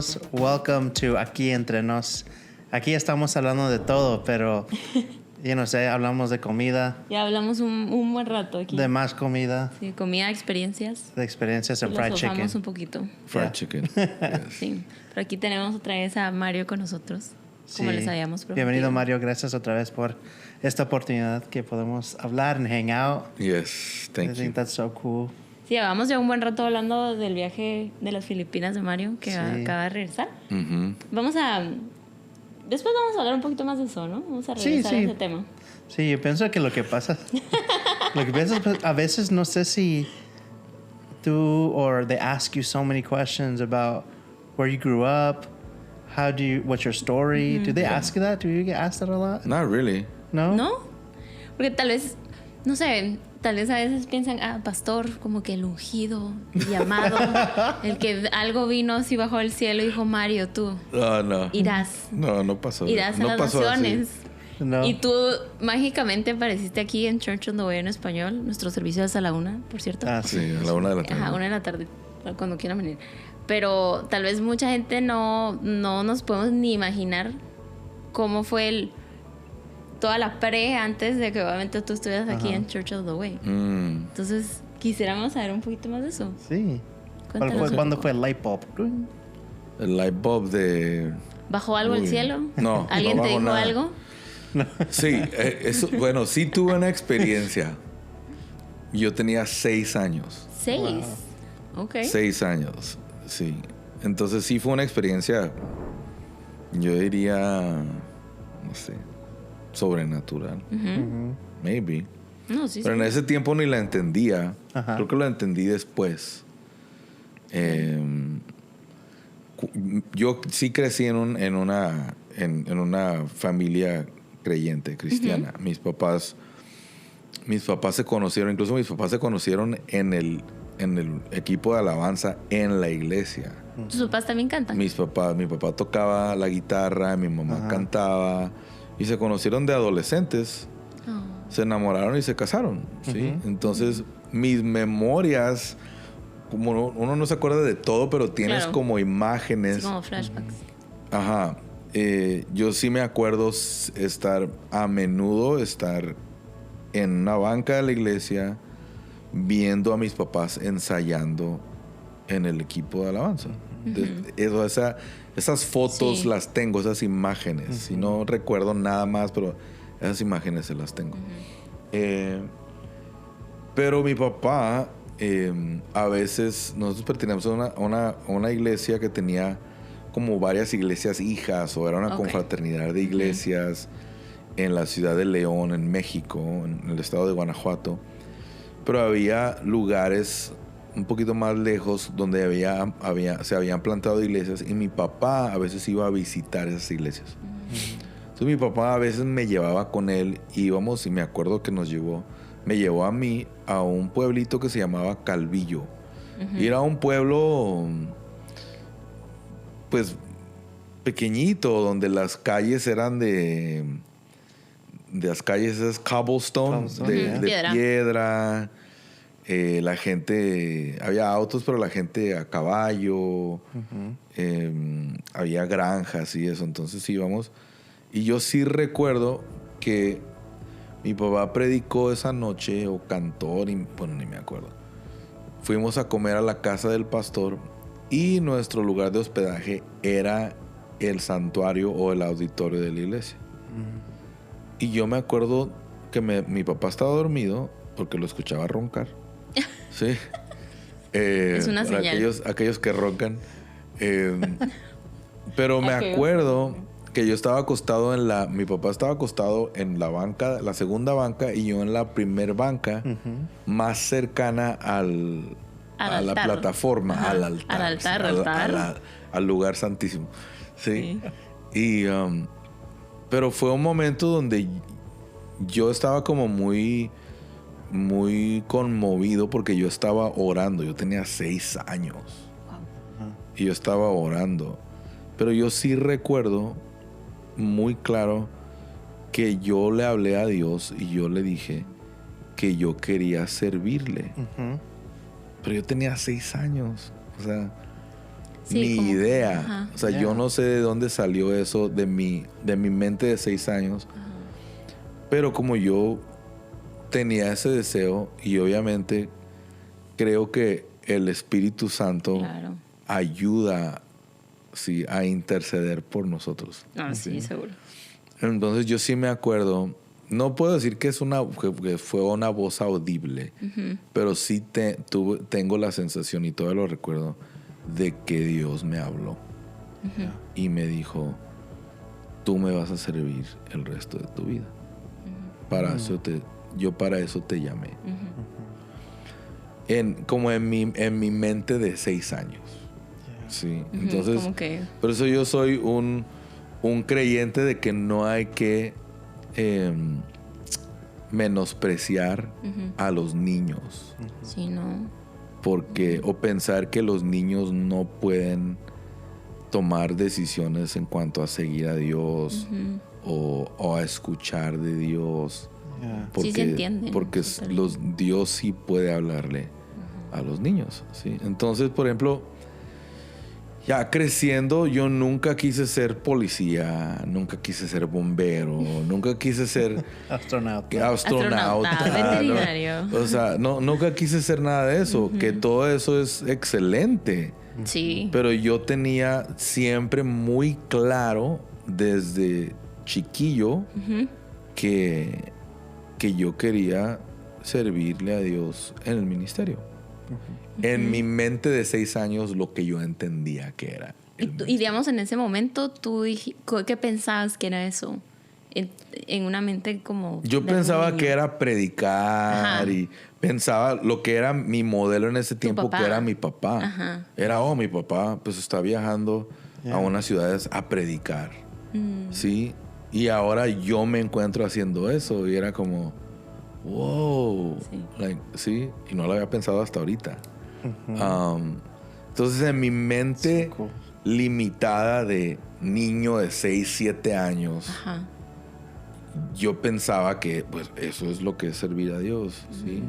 Bienvenidos. Welcome to Aquí Entre Nos. Aquí estamos hablando de todo, pero yo no sé, hablamos de comida. Ya hablamos un buen rato aquí. De más comida. Sí, comida, experiencias. De experiencias en fried chicken. Un poquito. Fried chicken. Yes. Sí, pero aquí tenemos otra vez a Mario con nosotros, como les habíamos prometido. Bienvenido, Mario. Gracias otra vez por esta oportunidad que podemos hablar and hang out. Yes, thank you. I think that's so cool. Sí, llevamos ya un buen rato hablando del viaje de las Filipinas de Mario, que acaba de regresar. Mm-hmm. Después vamos a hablar un poquito más de eso, ¿no? Vamos a regresar a ese tema. Sí, yo pienso que lo que pasa pues, a veces no sé si tú or they ask you so many questions about where you grew up, what's your story. Do they ask you that? Do you get asked that a lot? Not really. No. ¿No? Porque tal vez, no sé, tal vez a veces piensan, pastor, como que el ungido, el llamado, el que algo vino así bajó del cielo y dijo, Mario, tú No. irás. No pasó. Irás no a las pasó naciones. No. Y tú mágicamente apareciste aquí en Church on the Way en español. Nuestro servicio es a la 1, por cierto. Sí, a la 1 de la tarde. 1 de la tarde, cuando quieran venir. Pero tal vez mucha gente no nos podemos ni imaginar cómo fue toda la antes de que obviamente tú estuvieras aquí en Church of the Way. Entonces, quisiéramos saber un poquito más de eso. Sí. Cuéntanos ¿Cuándo fue el light bulb? El light bulb de... ¿Bajó algo del cielo? No. ¿Alguien no te dijo nada. algo? Sí, eso, bueno, sí tuve una experiencia. Yo tenía 6 años. 6. Wow. Ok. 6 años, sí. Entonces sí fue una experiencia, yo diría, no sé, sobrenatural. Maybe. No, sí, Pero en ese tiempo ni la entendía. Ajá. Creo que lo entendí después. Yo sí crecí en una familia creyente, cristiana. Mis papás se conocieron, incluso mis papás se conocieron en el equipo de alabanza en la iglesia. ¿Tus papás también cantan? Mi papá tocaba la guitarra, mi mamá cantaba y se conocieron de adolescentes. Se enamoraron y se casaron, ¿sí? Entonces, mis memorias, como uno no se acuerda de todo, pero tienes como imágenes. Sí, como flashbacks. Ajá. Yo sí me acuerdo a menudo estar en una banca de la iglesia viendo a mis papás ensayando en el equipo de alabanza. Esas fotos las tengo, esas imágenes. Si no recuerdo nada más, pero esas imágenes se las tengo. Pero mi papá, a veces, nosotros pertenecemos a una iglesia que tenía como varias iglesias hijas, o era una confraternidad de iglesias en la ciudad de León, en México, en el estado de Guanajuato. Pero había lugares un poquito más lejos donde se habían plantado iglesias, y mi papá a veces iba a visitar esas iglesias. Entonces mi papá a veces me llevaba con él, íbamos, y me acuerdo que me llevó a mí a un pueblito que se llamaba Calvillo. Y era un pueblo pues pequeñito, donde las calles eran de las calles esas cobblestone, de piedra. La gente, había autos, pero la gente a caballo. Había granjas y eso. Entonces íbamos. Y yo sí recuerdo que mi papá predicó esa noche, o cantó, ni me acuerdo. Fuimos a comer a la casa del pastor, y nuestro lugar de hospedaje era el santuario o el auditorio de la iglesia. Y yo me acuerdo que mi papá estaba dormido porque lo escuchaba roncar. Sí. Es una para señal. aquellos que roncan. Pero me acuerdo que yo estaba acostado mi papá estaba acostado en la banca, la segunda banca, y yo en la primer banca, más cercana a la plataforma, al altar, al lugar santísimo. Sí. Y pero fue un momento donde yo estaba como muy conmovido, porque yo estaba orando. Yo tenía 6 años. Y yo estaba orando. Pero yo sí recuerdo muy claro que yo le hablé a Dios y yo le dije que yo quería servirle. Pero yo tenía 6 años. O sea, Sí, ni como- idea. ajá. O sea, Yeah. yo no sé de dónde salió eso de mi mente de 6 años. Pero como yo tenía ese deseo y obviamente creo que el Espíritu Santo Claro. ayuda, sí, a interceder por nosotros. Ah, sí, seguro. Entonces yo sí me acuerdo, no puedo decir que que fue una voz audible, pero sí tengo la sensación y todavía lo recuerdo de que Dios me habló y me dijo, tú me vas a servir el resto de tu vida. Yo para eso te llamé. Como en mi mente de 6 años. Sí, entonces, Como que... por eso yo soy un creyente de que no hay que menospreciar a los niños. Sí, no. O pensar que los niños no pueden tomar decisiones en cuanto a seguir a Dios o a escuchar de Dios. Yeah. Porque, Sí se entienden, porque súper. Dios sí puede hablarle a los niños. ¿Sí? Entonces, por ejemplo, ya creciendo, yo nunca quise ser policía, nunca quise ser bombero, nunca quise ser Astronauta. astronauta, veterinario. ¿no? O sea, nunca quise ser nada de eso, que todo eso es excelente. Sí. Pero yo tenía siempre muy claro desde chiquillo que yo quería servirle a Dios en el ministerio. En mi mente de 6 años, lo que yo entendía que era. Y digamos, en ese momento, ¿qué pensabas que era eso? En una mente como... Yo de pensaba niño. que era predicar. Ajá. Y pensaba lo que era mi modelo en ese tiempo, papá. que era mi papá. Ajá. Era, mi papá pues está viajando a unas ciudades a predicar. ¿Sí? Y ahora yo me encuentro haciendo eso y era como, wow. Sí. ¿Sí? Y no lo había pensado hasta ahorita. Entonces en mi mente So cool. limitada de niño de 6, 7 años, Ajá. yo pensaba que pues eso es lo que es servir a Dios, ¿sí?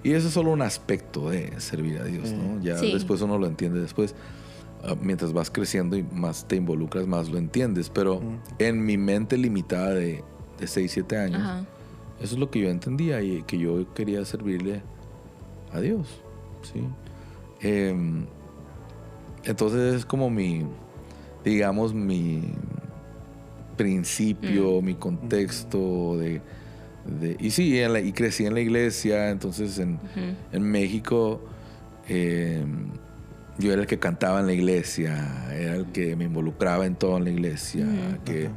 Y eso es solo un aspecto de servir a Dios, ¿no? Ya Sí. después uno lo entiende después. Mientras vas creciendo y más te involucras, más lo entiendes. Pero en mi mente limitada de 6, 7 años, Ajá. eso es lo que yo entendía y que yo quería servirle a Dios, ¿sí? Entonces es como mi principio, mi contexto y sí, y crecí en la iglesia. Entonces en México yo era el que cantaba en la iglesia, era el que me involucraba en todo en la iglesia, que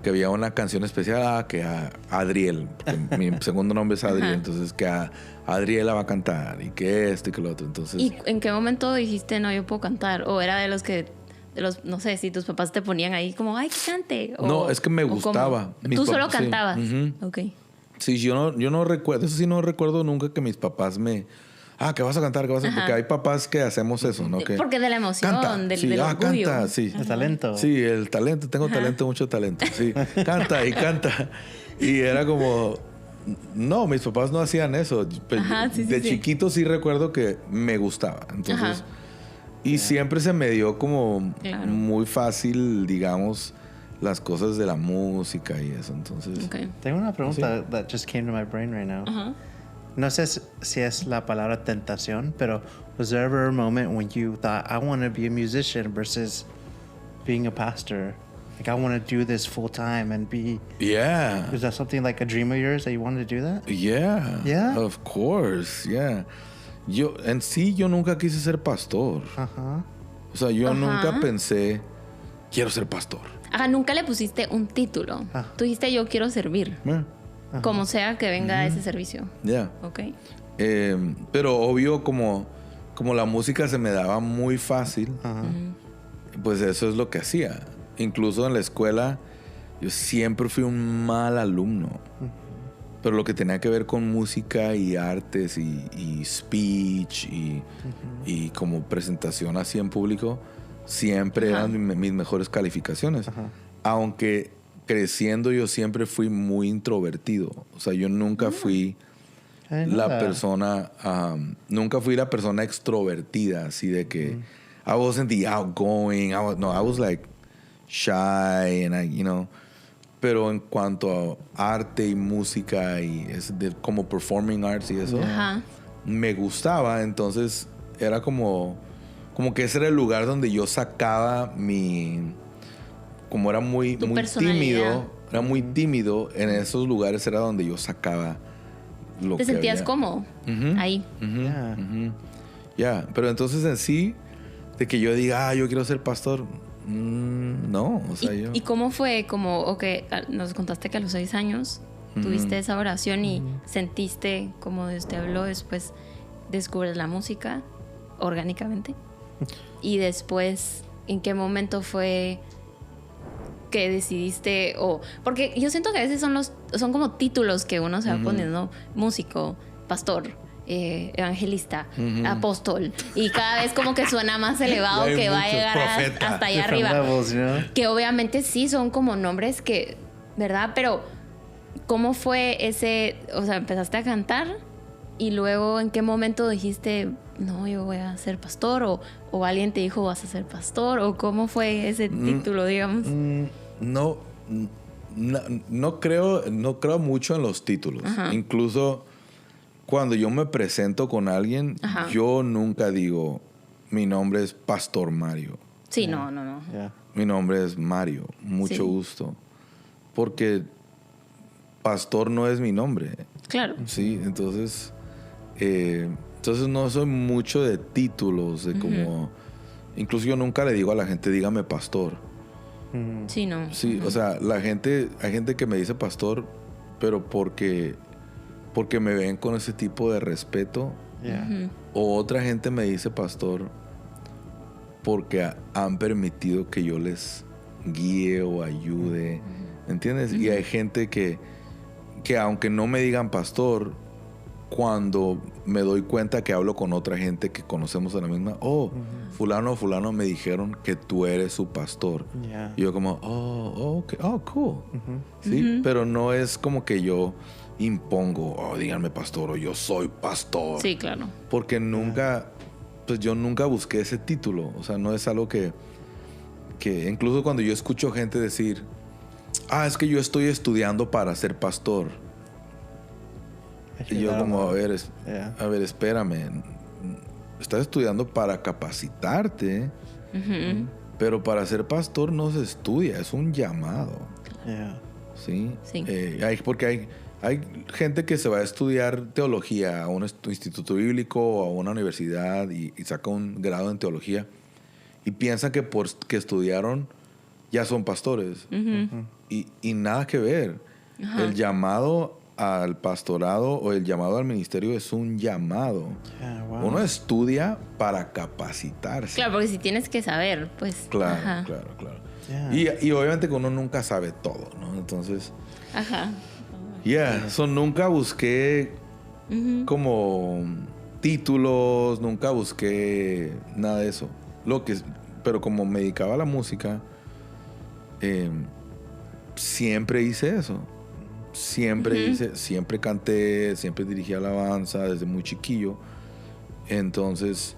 había una canción especial que a Adriel, porque mi segundo nombre es Adriel, entonces que a Adriela va a cantar y que esto y que lo otro. Entonces, ¿Y en qué momento dijiste, no, yo puedo cantar? ¿O era de los, no sé, si tus papás te ponían ahí como, ay, que cante? No, es que me ¿o cómo? gustaba. ¿Tú solo Sí. cantabas? Ujú. Ok. Sí, yo no recuerdo, eso sí no recuerdo nunca que mis papás que vas a cantar, que vas a... Porque hay papás que hacemos eso, ¿no? Que Porque de la emoción, canta, del sí, orgullo. canta, sí. El talento. Sí, el talento, tengo talento, mucho talento, sí. Canta y canta. Y era como, no, mis papás no hacían eso. Ajá, sí, de sí. chiquito sí recuerdo que me gustaba. Entonces, Ajá. y siempre se me dio como Claro. muy fácil, digamos, las cosas de la música y eso. Entonces, Ok. Tengo una pregunta that just came to my brain right now. Ajá. No sé si es la palabra tentación, pero was there ever a moment when you thought, I want to be a musician versus being a pastor? Like, I want to do this full time and be... yeah. Is that something like a dream of yours that you wanted to do that? Yeah. Yeah? Of course, yeah. Yo nunca quise ser pastor. Ajá. O sea, yo Ajá. nunca pensé, quiero ser pastor. Ajá, nunca le pusiste un título. Ah. Tú dijiste, yo quiero servir. Yeah. Como sea que venga ese servicio. Yeah. Ok. Pero obvio, como la música se me daba muy fácil, pues eso es lo que hacía. Incluso en la escuela, yo siempre fui un mal alumno. Pero lo que tenía que ver con música y artes y speech y como presentación así en público, siempre Ajá. eran mis mejores calificaciones. Ajá. Aunque creciendo yo siempre fui muy introvertido. O sea, yo nunca fui I didn't know la that. persona, nunca fui la persona extrovertida, así de que, I wasn't the outgoing. I was like shy and pero en cuanto a arte y música y como performing arts y eso, Ajá. me gustaba. Entonces era como que ese era el lugar donde yo sacaba como era muy tímido, en esos lugares era donde yo sacaba lo que ¿Te sentías había. cómodo ahí? Ya, pero entonces en sí, de que yo diga, yo quiero ser pastor, no, o sea, ¿Y cómo fue? Nos contaste que a los 6 años tuviste esa oración y sentiste como Dios te habló, después descubres la música orgánicamente. Y después, ¿en qué momento fue que decidiste? Porque yo siento que a veces son como títulos que uno se va poniendo, músico, pastor, evangelista, apóstol, y cada vez como que suena más elevado, que va a llegar hasta allá arriba. Levels, you know? Que obviamente sí son como nombres que, ¿verdad? Pero ¿cómo fue empezaste a cantar y luego en qué momento dijiste, no, yo voy a ser pastor, o alguien te dijo, vas a ser pastor, o cómo fue ese título, digamos? No creo mucho en los títulos. Ajá. Incluso cuando yo me presento con alguien, yo nunca digo, mi nombre es Pastor Mario. Sí, no. Yeah. Mi nombre es Mario, mucho gusto. Porque pastor no es mi nombre. Claro. Sí, entonces no soy mucho de títulos, de como... Incluso yo nunca le digo a la gente, dígame pastor. Sí, no. Sí, o sea, hay gente que me dice pastor, pero porque me ven con ese tipo de respeto. Yeah. O otra gente me dice pastor porque han permitido que yo les guíe o ayude. ¿Entiendes? Y hay gente que aunque no me digan pastor, cuando me doy cuenta que hablo con otra gente que conocemos a la misma, fulano me dijeron que tú eres su pastor. Yeah. Y yo como, okay, cool. Sí, pero no es como que yo impongo, díganme pastor, o yo soy pastor. Sí, claro. Porque yo nunca busqué ese título. O sea, no es algo que incluso cuando yo escucho gente decir, es que yo estoy estudiando para ser pastor. Y yo como, a ver, espérame. Estás estudiando para capacitarte, pero para ser pastor no se estudia, es un llamado. Yeah. ¿Sí? Sí. Porque hay gente que se va a estudiar teología a un instituto bíblico o a una universidad y saca un grado en teología y piensa que porque estudiaron ya son pastores. Y nada que ver. El llamado al pastorado o el llamado al ministerio es un llamado. Yeah, wow. Uno estudia para capacitarse. Claro, porque si tienes que saber, pues. Claro. Yeah. Y obviamente que uno nunca sabe todo, ¿no? Entonces, Ajá. nunca busqué como títulos, nunca busqué nada de eso. Pero como me dedicaba a la música, siempre hice eso. Siempre canté, siempre dirigí alabanza desde muy chiquillo. Entonces,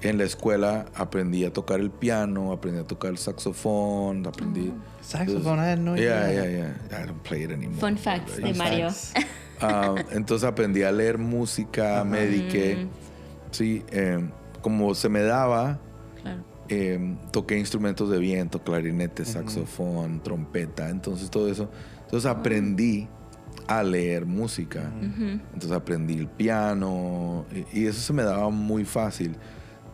en la escuela aprendí a tocar el piano, aprendí a tocar el saxofón, aprendí... Saxophone, I had no idea. Yeah. I don't play it anymore. Fun facts de Mario. Entonces aprendí a leer música, me dediqué. Sí, como se me daba, Claro. toqué instrumentos de viento, clarinete, saxofón, trompeta, entonces todo eso. Entonces aprendí a leer música. Entonces aprendí el piano y eso se me daba muy fácil.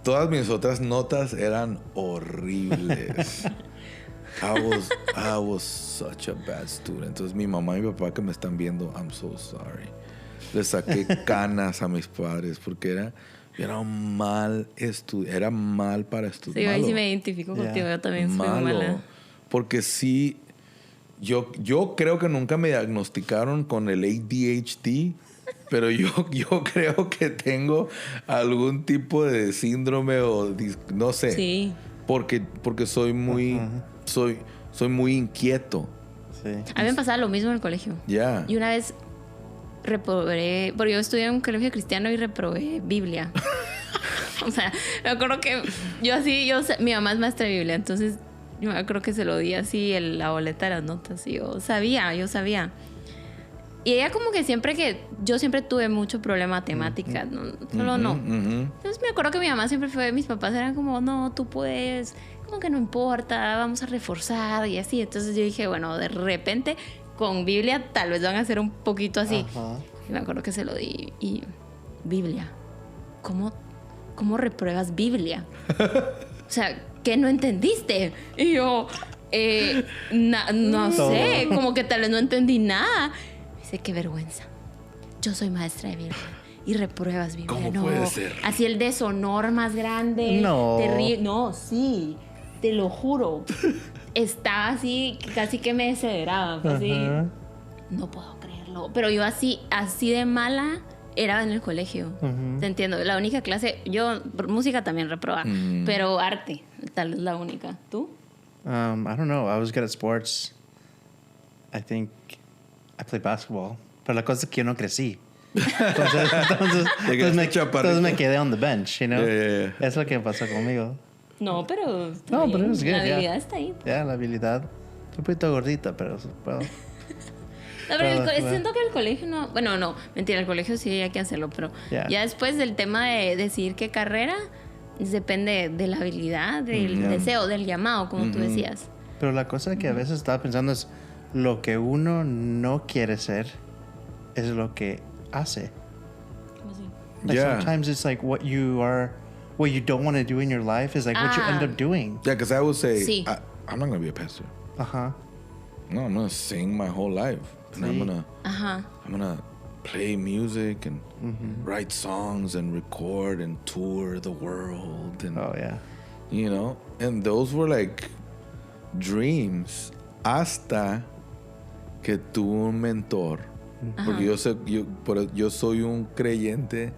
Todas mis otras notas eran horribles. I was such a bad student. Entonces mi mamá y mi papá que me están viendo, I'm so sorry. Les saqué canas a mis padres porque era mal para estudiar. Sí, ahí sí me identifico contigo. Yo también soy mala. Porque sí, yo creo que nunca me diagnosticaron con el ADHD, pero yo creo que tengo algún tipo de síndrome o no sé. Sí. Porque soy muy soy muy inquieto. Sí. A mí me pasaba lo mismo en el colegio. Ya. Y una vez reprobé, porque yo estudié en un colegio cristiano y reprobé Biblia. O sea, me acuerdo que mi mamá es maestra de Biblia, entonces yo me acuerdo que se lo di así la boleta de las notas. Y yo sabía. Y ella como que yo siempre tuve mucho problema matemáticas, ¿no? Solo no. Entonces me acuerdo que mi mamá siempre mis papás eran como, no, tú puedes, como que no importa, vamos a reforzar y así. Entonces yo dije, bueno, de repente con Biblia tal vez van a hacer un poquito así. Ajá. Y me acuerdo que se lo di y Biblia, ¿cómo repruebas Biblia? O sea, ¿qué no entendiste? Y yo, no sé, como que tal vez no entendí nada. Dice, qué vergüenza. Yo soy maestra de Biblia y repruebas Biblia. ¿Cómo no, puede ser? Así el deshonor más grande. No. No, sí, te lo juro. Estaba así, casi que me desesperaba. Así, no puedo creerlo. Pero yo así de mala era en el colegio. Te entiendo. La única clase, yo música también reprobaba, pero arte, tal vez la única. ¿Tú? I don't know. I was good at sports. I think I played basketball. Pero la cosa es que yo no crecí. Entonces me quedé on the bench, you know? Yeah. Es lo que pasó conmigo. No, pero No, pero es good. la habilidad está ahí. Ya, la habilidad. Estoy un poquito gordita, pero puedo. No, pero siento que el colegio no... Bueno, no, mentira, el colegio sí hay que hacerlo, pero ya después del tema de decidir qué carrera, depende de la habilidad, del deseo, del llamado, como tú decías. Pero la cosa que a veces estaba pensando es lo que uno no quiere ser es lo que hace. ¿Cómo así? Like sometimes it's like what you don't want to do in your life is like what you end up doing. Yeah, because I would say, Sí. I'm not going to be a pastor. Ajá. No, I'm going to sing my whole life. And I'm Ajá. gonna play music and write songs and record and tour the world and Oh, yeah. you know, and those were like dreams hasta que tuve un mentor. Porque yo soy un creyente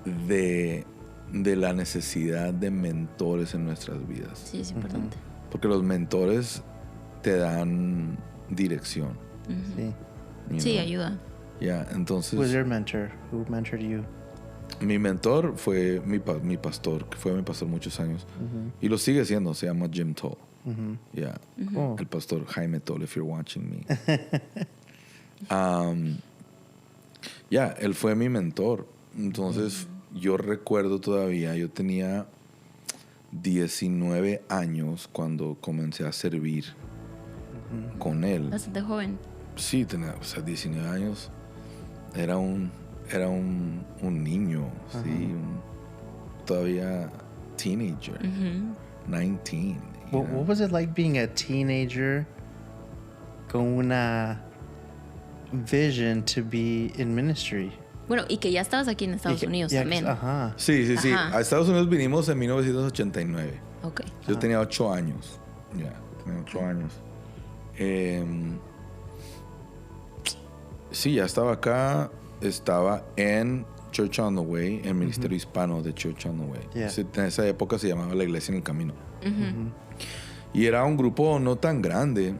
de la necesidad de mentores en nuestras vidas. Sí, es importante. Porque los mentores te dan dirección. Sí. you Sí, know? ayuda. Yeah, entonces Who was your mentor? Who mentored you? mi mentor fue mi pastor, que fue mi pastor muchos años. Y lo sigue siendo, se llama Jim Toll. Yeah. Oh. El pastor Jaime Toll, if you're watching me. Él fue mi mentor. Entonces, yo recuerdo todavía, yo tenía 19 años cuando comencé a servir con él. Bastante joven. Sí, tenía 19 años. Era un niño, sí, todavía teenager, 19. What was it like being a teenager con una vision to be in ministry? Bueno, y que ya estabas aquí en Estados Unidos también. Ajá. Sí. Ajá. A Estados Unidos vinimos en 1989. Ok. Yo tenía 8 años. Tenía 8 años. Sí, ya estaba acá. Estaba en Church on the Way, el ministerio hispano de Church on the Way. Yeah. En esa época se llamaba La Iglesia en el Camino. Y era un grupo no tan grande.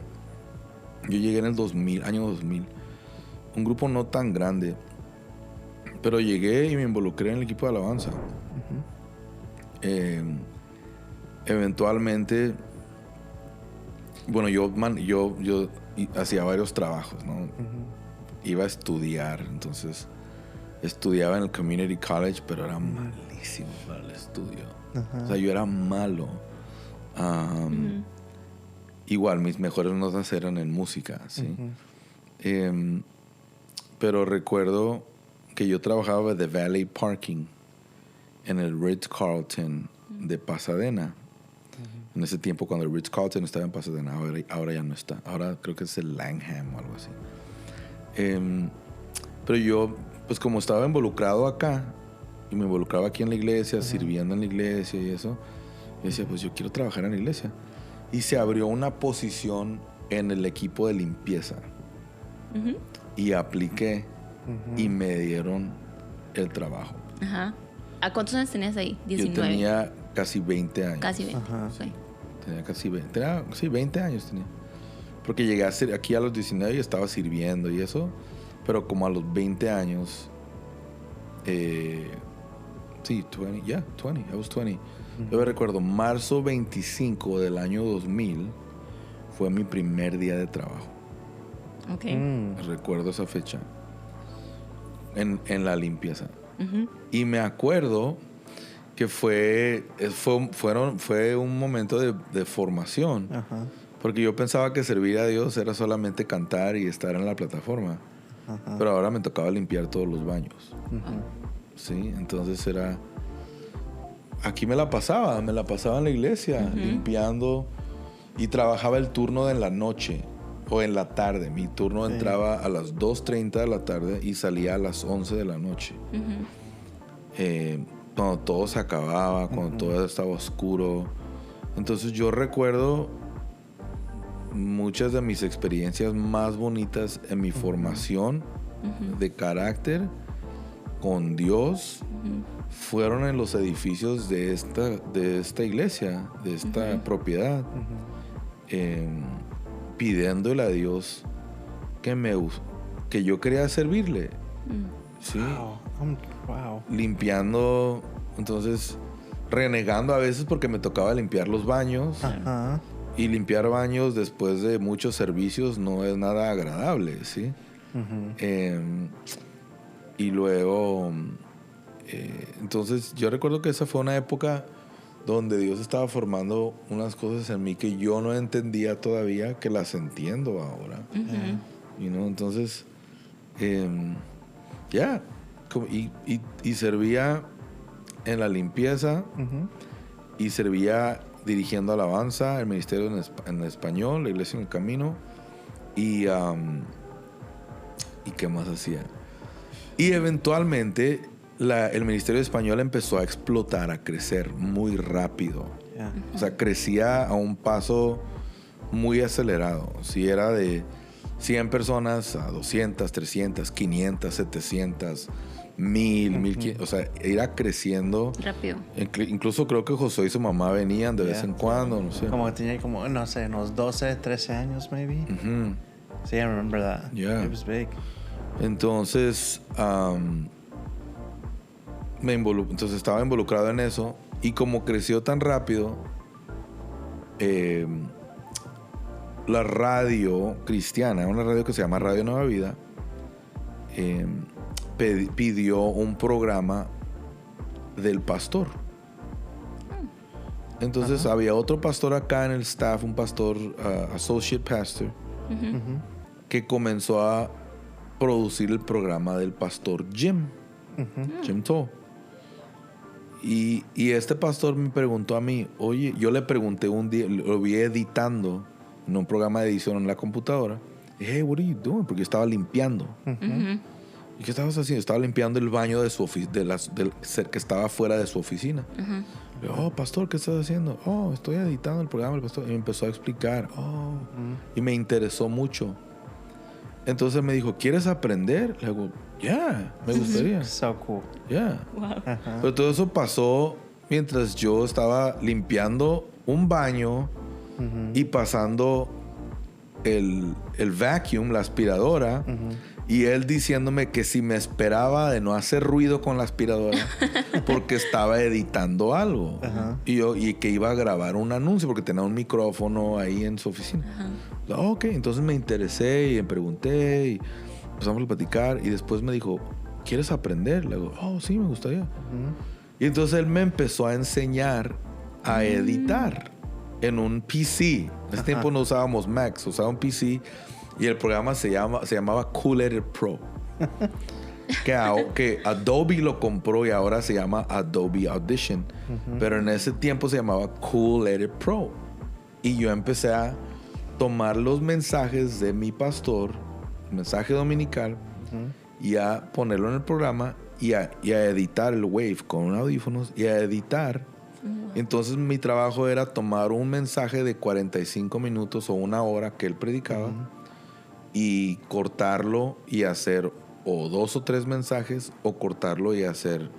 Yo llegué en el año 2000. Un grupo no tan grande. Pero llegué y me involucré en el equipo de alabanza. Eventualmente, bueno, yo hacía varios trabajos, ¿no? Iba a estudiar, entonces estudiaba en el Community College, pero era malísimo para el estudio. O sea, yo era malo. Igual, mis mejores notas eran en música, ¿sí? Pero recuerdo que yo trabajaba de valet parking en el Ritz-Carlton de Pasadena. En ese tiempo, cuando el Ritz-Carlton estaba en Pasadena, ahora ya no está. Ahora creo que es el Langham o algo así. Pero yo, pues como estaba involucrado acá, y me involucraba aquí en la iglesia, sirviendo en la iglesia y eso, yo decía, pues yo quiero trabajar en la iglesia. Y se abrió una posición en el equipo de limpieza. Y apliqué y me dieron el trabajo. Ajá. ¿A cuántos años tenías ahí? 19. Yo tenía casi 20 años. Casi 20. Ajá. Sí. Tenía casi 20. Sí, 20 años tenía. Porque llegué aquí a los 19 y estaba sirviendo y eso. Pero como a los 20 años Sí, 20. Yeah, 20. I was 20. Yo me recuerdo, marzo 25 del año 2000 fue mi primer día de trabajo. Ok. Recuerdo esa fecha. En la limpieza. Y me acuerdo que fue un momento de formación. Ajá. Porque yo pensaba que servir a Dios era solamente cantar y estar en la plataforma. Pero ahora me tocaba limpiar todos los baños. Sí, entonces era... Aquí me la pasaba en la iglesia, limpiando. Y trabajaba el turno de la noche o en la tarde. Mi turno entraba a las 2:30 de la tarde y salía a las 11 de la noche. Cuando todo se acababa, cuando todo estaba oscuro. Entonces yo recuerdo muchas de mis experiencias más bonitas en mi formación de carácter con Dios fueron en los edificios de esta iglesia, de esta propiedad, pidiéndole a Dios que yo quería servirle. Sí. Wow. Limpiando, entonces renegando a veces porque me tocaba limpiar los baños. Ajá. Y limpiar baños después de muchos servicios no es nada agradable, ¿sí? Y luego, entonces yo recuerdo que esa fue una época donde Dios estaba formando unas cosas en mí que yo no entendía todavía, que las entiendo ahora. Entonces, y servía en la limpieza y servía dirigiendo alabanza, el ministerio en español, la iglesia en el camino. Y ¿qué más hacía? Y eventualmente el ministerio español empezó a explotar, a crecer muy rápido. Yeah. O sea, crecía a un paso muy acelerado. Si era de 100 personas a 200, 300, 500, 700, 1500. O sea, irá creciendo. Rápido. Incluso creo que Josué y su mamá venían de vez en cuando, no sé. Como que tenía no sé, unos 12, 13 años, maybe. Sí, I remember that. Yeah. It was big. Entonces, entonces estaba involucrado en eso. Y como creció tan rápido, la radio cristiana, una radio que se llama Radio Nueva Vida, pidió un programa del pastor. Entonces había otro pastor acá en el staff, un pastor, associate pastor, que comenzó a producir el programa del pastor Jim Toh. Y este pastor me preguntó a mí, oye, yo le pregunté un día, lo vi editando en un programa de edición en la computadora. Y dije, hey, what are you doing? Porque yo estaba limpiando. ¿Y qué estabas haciendo? Estaba limpiando el baño de su que estaba fuera de su oficina. Le digo, oh, pastor, ¿qué estás haciendo? Oh, estoy editando el programa del pastor. Y me empezó a explicar. Y me interesó mucho. Entonces me dijo, ¿quieres aprender? Le digo, yeah, me gustaría. So cool. Yeah. Wow. Pero todo eso pasó mientras yo estaba limpiando un baño y pasando el vacuum, la aspiradora, y él diciéndome que si me esperaba de no hacer ruido con la aspiradora porque estaba editando algo. Y que iba a grabar un anuncio porque tenía un micrófono ahí en su oficina. Ok, entonces me interesé y me pregunté y empezamos a platicar y después me dijo, ¿quieres aprender? Le digo, oh, sí, me gustaría. Y entonces él me empezó a enseñar a editar en un PC. En ese tiempo no usábamos Macs, usaba un PC y el programa se llamaba Cool Edit Pro. que Adobe lo compró y ahora se llama Adobe Audition. Pero en ese tiempo se llamaba Cool Edit Pro. Y yo empecé a tomar los mensajes de mi pastor, el mensaje dominical, y a ponerlo en el programa y a editar el Wave con audífonos y a editar. Entonces mi trabajo era tomar un mensaje de 45 minutos o una hora que él predicaba y cortarlo y hacer o 2 o 3 mensajes o cortarlo y hacer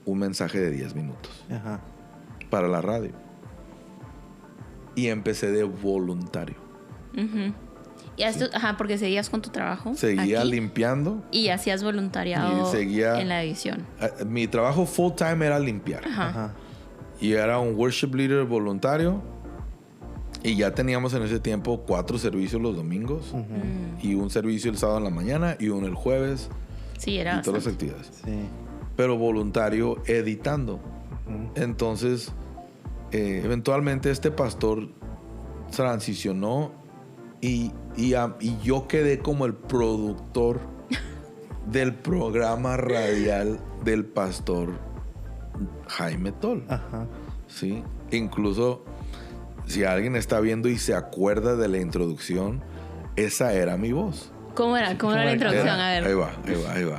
un mensaje de 10 minutos para la radio. Y empecé de voluntario. Y esto, porque seguías con tu trabajo. Seguía aquí, limpiando. y hacías voluntariado Y seguía, en la edición. Mi trabajo full time era limpiar. Ajá. Y era un worship leader voluntario. Y ya teníamos en ese tiempo 4 servicios los domingos. Y un servicio el sábado en la mañana y uno el jueves. Sí, era Y todas las bastante. actividades. Sí. Pero voluntario editando. Entonces, eventualmente este pastor transicionó y yo quedé como el productor del programa radial del pastor Jaime Toll. Ajá. ¿Sí? Incluso si alguien está viendo y se acuerda de la introducción, esa era mi voz. ¿Cómo era? ¿Cómo era la introducción? A ver. Ahí va.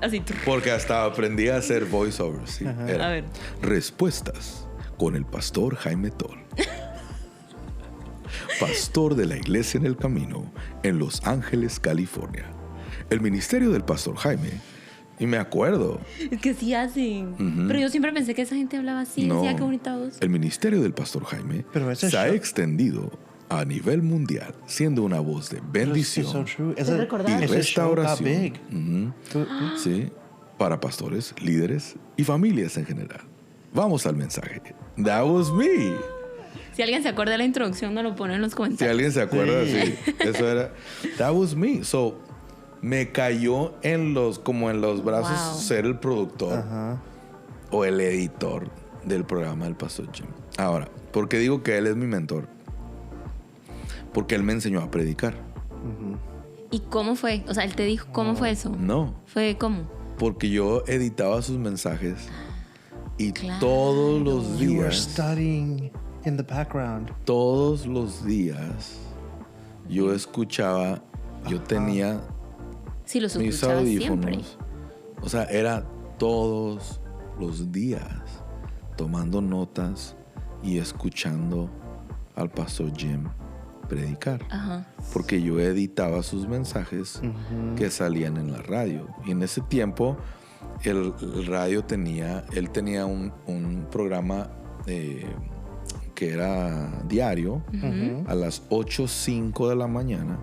Así. Porque hasta aprendí a hacer voiceovers. ¿sí? Era, A ver. Respuestas con el pastor Jaime Toll. Pastor de la Iglesia en el Camino en Los Ángeles, California. El ministerio del pastor Jaime. Y me acuerdo. Es que sí hacen. Pero yo siempre pensé que esa gente hablaba así. No. Decía qué bonita voz. El ministerio del pastor Jaime Pero ese se ha show- extendido a nivel mundial, siendo una voz de bendición So true. ¿Te recordás? y ese show got restauración. big. Sí, para pastores, líderes y familias en general. Vamos al mensaje. That was me. Si alguien se acuerda de la introducción, no lo pone en los Si comentarios. alguien se acuerda, Sí. sí. Eso era. That was me. So, me cayó como en los brazos Wow. ser el productor Ajá. o el editor del programa del pastor Jim. Ahora, ¿por qué digo que él es mi mentor? Porque él me enseñó a predicar. ¿Y cómo fue? O sea, él te dijo, ¿cómo fue eso? No, ¿Fue cómo? porque yo editaba sus mensajes y Claro. todos los You were días, studying in the background. todos los días, yo escuchaba, yo tenía Sí, los mis escuchaba audífonos. siempre. O sea, era todos los días tomando notas y escuchando al pastor Jim predicar. Ajá. Porque yo editaba sus mensajes que salían en la radio. Y en ese tiempo el radio tenía un programa que era diario a las 8:05 de la mañana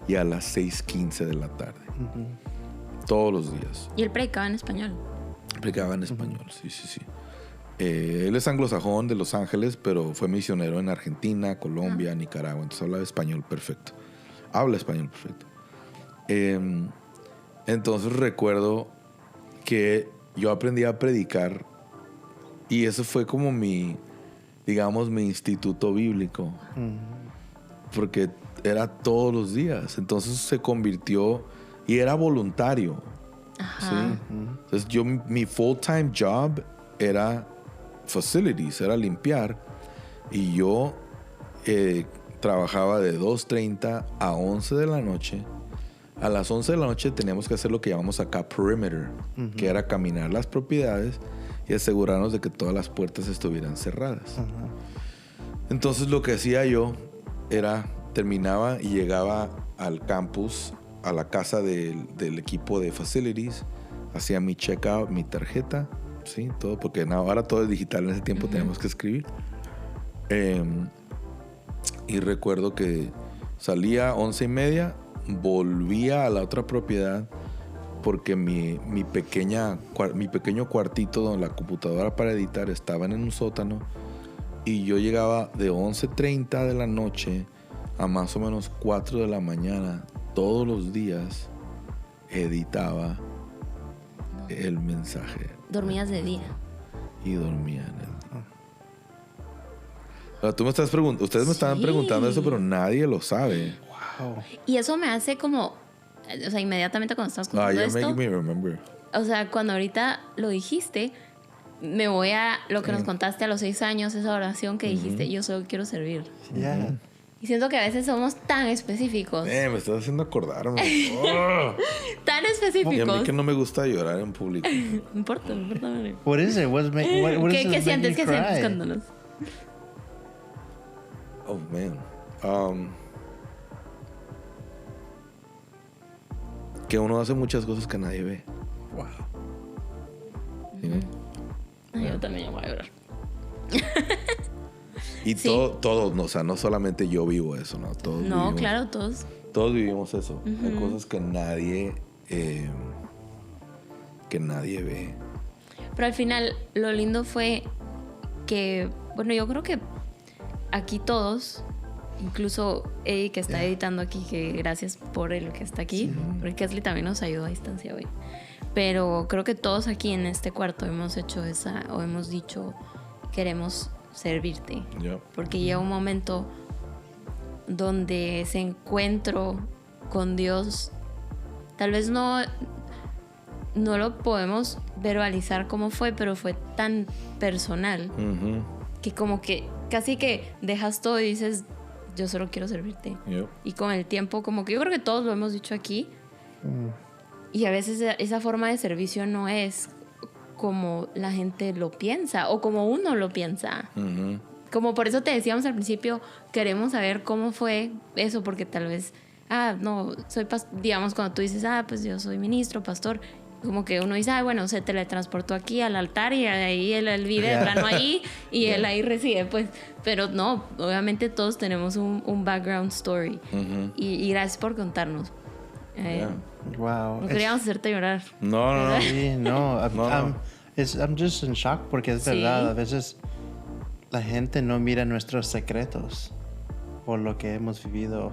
y a las 6:15 de la tarde. Todos los días. Y él predicaba en español. Predicaba en español, sí. Él es anglosajón de Los Ángeles, pero fue misionero en Argentina, Colombia, Nicaragua. Entonces habla español perfecto. Habla español perfecto. Entonces recuerdo que yo aprendí a predicar y eso fue como mi instituto bíblico. Porque era todos los días. Entonces se convirtió y era voluntario. Ajá. ¿sí? Entonces mi full-time job era facilities, era limpiar. Y yo trabajaba de 2:30 a 11 de la noche. A las 11 de la noche teníamos que hacer lo que llamamos acá perimeter, que era caminar las propiedades y asegurarnos de que todas las puertas estuvieran cerradas. Entonces lo que hacía yo era, terminaba y llegaba al campus, a la casa del equipo de facilities, hacía mi checkout, mi tarjeta, sí, todo, porque ahora todo es digital, en ese tiempo teníamos que escribir. Y recuerdo que salía 11:30, volvía a la otra propiedad porque mi pequeño cuartito donde la computadora para editar estaba en un sótano y yo llegaba de 11:30 de la noche a más o menos 4 de la mañana todos los días, editaba el mensaje Dormías de día. y dormía en él. Ahora, tú me estás preguntando, ustedes me estaban Sí. preguntando eso, pero nadie lo sabe. Wow. Y eso me hace como, o sea, inmediatamente cuando estás contando you're esto, making me remember. o sea, cuando ahorita lo dijiste, me voy a lo que nos contaste a los 6 años, esa oración que dijiste, yo solo quiero servir. Yeah. Y siento que a veces somos tan específicos, Me estás haciendo acordarme. Oh. tan Y a específicos. mí que no me gusta llorar en público. No importa, no importa. Mario. What is it? What ¿Qué does it sientes? make ¿Qué you sientes? cry? Cuéntanos. Oh, man. Que uno hace muchas cosas que nadie ve. Wow. You know? Ay, yo también voy a llorar. Y Sí. todos, o sea, no solamente yo vivo eso, ¿no? Todos No, vivimos, claro, todos. Todos vivimos eso. Hay cosas que nadie ve. Pero al final, lo lindo fue que, bueno, yo creo que aquí todos, incluso Eddie que está editando aquí, que gracias por el que está aquí, porque Kesley también nos ayudó a distancia hoy. Pero creo que todos aquí en este cuarto hemos hecho hemos dicho, queremos servirte. Yeah. Porque llega un momento donde ese encuentro con Dios, tal vez no lo podemos verbalizar cómo fue, pero fue tan personal que como que casi que dejas todo y dices, yo solo quiero servirte. Yep. Y con el tiempo, como que yo creo que todos lo hemos dicho aquí, y a veces esa forma de servicio no es como la gente lo piensa o como uno lo piensa. Como por eso te decíamos al principio, queremos saber cómo fue eso, porque tal vez, no, digamos cuando tú dices, pues yo soy ministro, pastor, como que uno dice, bueno, se teletransportó aquí al altar y ahí él vive de plano ahí y él ahí reside, pues, pero no, obviamente todos tenemos un background story y gracias por contarnos. Wow. No queríamos hacerte llorar. No. Sí, no. I'm just in shock porque es verdad. A veces la gente no mira nuestros secretos por lo que hemos vivido.